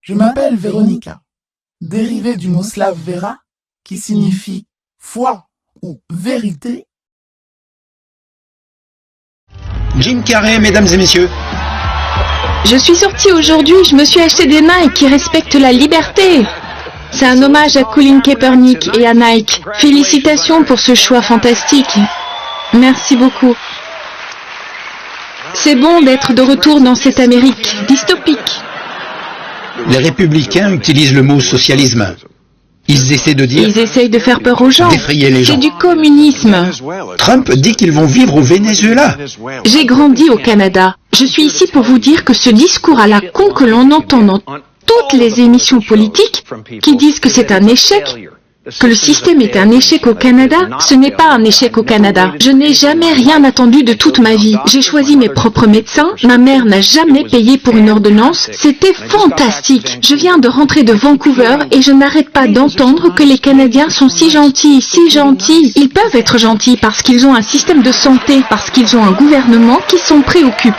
Je m'appelle Véronica, dérivé du mot slave vera, qui signifie foi ou vérité. Jim Carrey, mesdames et messieurs. Je suis sortie aujourd'hui, je me suis acheté des Nike qui respectent la liberté. C'est un hommage à Colin Kaepernick et à Nike. Félicitations pour ce choix fantastique. Merci beaucoup. C'est bon d'être de retour dans cette Amérique dystopique. Les républicains utilisent le mot socialisme. Ils essaient de dire... Ils essayent de faire peur aux gens. D'effrayer les gens. C'est du communisme. Trump dit qu'ils vont vivre au Venezuela. J'ai grandi au Canada. Je suis ici pour vous dire que ce discours à la con que l'on entend dans toutes les émissions politiques qui disent que c'est un échec, que le système est un échec au Canada, ce n'est pas un échec au Canada. Je n'ai jamais rien attendu de toute ma vie. J'ai choisi mes propres médecins, ma mère n'a jamais payé pour une ordonnance, c'était fantastique. Je viens de rentrer de Vancouver et je n'arrête pas d'entendre que les Canadiens sont si gentils, si gentils. Ils peuvent être gentils parce qu'ils ont un système de santé, parce qu'ils ont un gouvernement qui s'en préoccupe.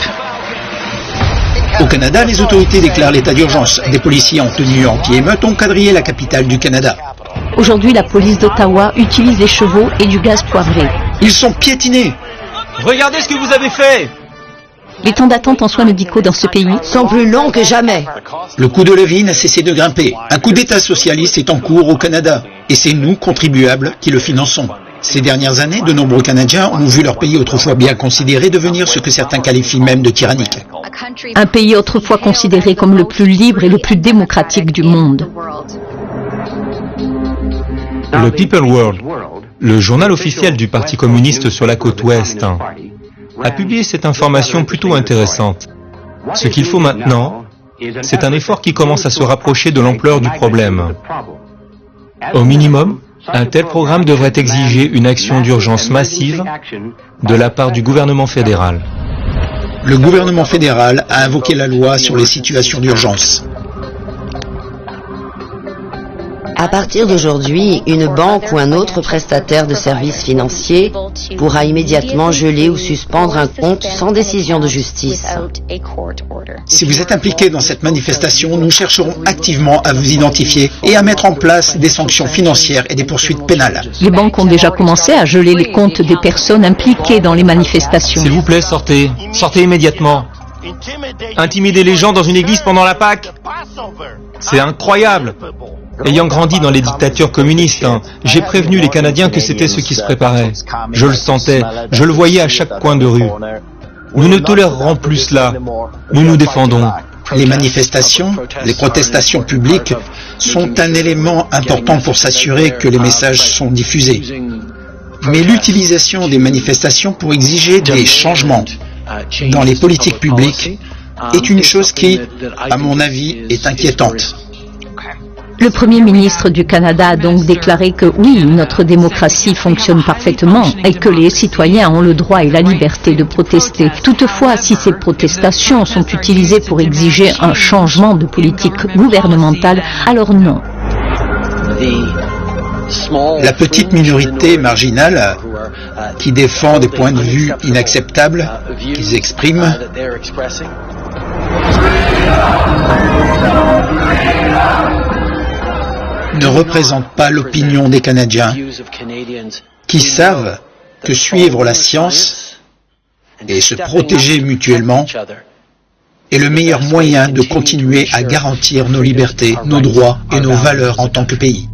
Au Canada, les autorités déclarent l'état d'urgence. Des policiers en tenue anti-émeute ont quadrillé la capitale du Canada. Aujourd'hui, la police d'Ottawa utilise des chevaux et du gaz poivré. Ils sont piétinés. Regardez ce que vous avez fait. Les temps d'attente en soins médicaux dans ce pays sont plus longs que jamais. Le coût de la vie n'a cessé de grimper. Un coup d'État socialiste est en cours au Canada. Et c'est nous, contribuables, qui le finançons. Ces dernières années, de nombreux Canadiens ont vu leur pays autrefois bien considéré devenir ce que certains qualifient même de tyrannique. Un pays autrefois considéré comme le plus libre et le plus démocratique du monde. Le People World, le journal officiel du Parti communiste sur la côte ouest, a publié cette information plutôt intéressante. Ce qu'il faut maintenant, c'est un effort qui commence à se rapprocher de l'ampleur du problème. Au minimum, un tel programme devrait exiger une action d'urgence massive de la part du gouvernement fédéral. Le gouvernement fédéral a invoqué la loi sur les situations d'urgence. À partir d'aujourd'hui, une banque ou un autre prestataire de services financiers pourra immédiatement geler ou suspendre un compte sans décision de justice. Si vous êtes impliqué dans cette manifestation, nous chercherons activement à vous identifier et à mettre en place des sanctions financières et des poursuites pénales. Les banques ont déjà commencé à geler les comptes des personnes impliquées dans les manifestations. S'il vous plaît, sortez. Sortez immédiatement. Intimider les gens dans une église pendant la Pâque, c'est incroyable. Ayant grandi dans les dictatures communistes, j'ai prévenu les Canadiens que c'était ce qui se préparait. Je le sentais, je le voyais à chaque coin de rue. Nous ne tolérerons plus cela. Nous nous défendons. Les manifestations, les protestations publiques sont un élément important pour s'assurer que les messages sont diffusés. Mais l'utilisation des manifestations pour exiger des changements dans les politiques publiques est une chose qui, à mon avis, est inquiétante. Le Premier ministre du Canada a donc déclaré que oui, notre démocratie fonctionne parfaitement et que les citoyens ont le droit et la liberté de protester. Toutefois, si ces protestations sont utilisées pour exiger un changement de politique gouvernementale, alors non. La petite minorité marginale qui défend des points de vue inacceptables qu'ils expriment ne représente pas l'opinion des Canadiens qui savent que suivre la science et se protéger mutuellement est le meilleur moyen de continuer à garantir nos libertés, nos droits et nos valeurs en tant que pays.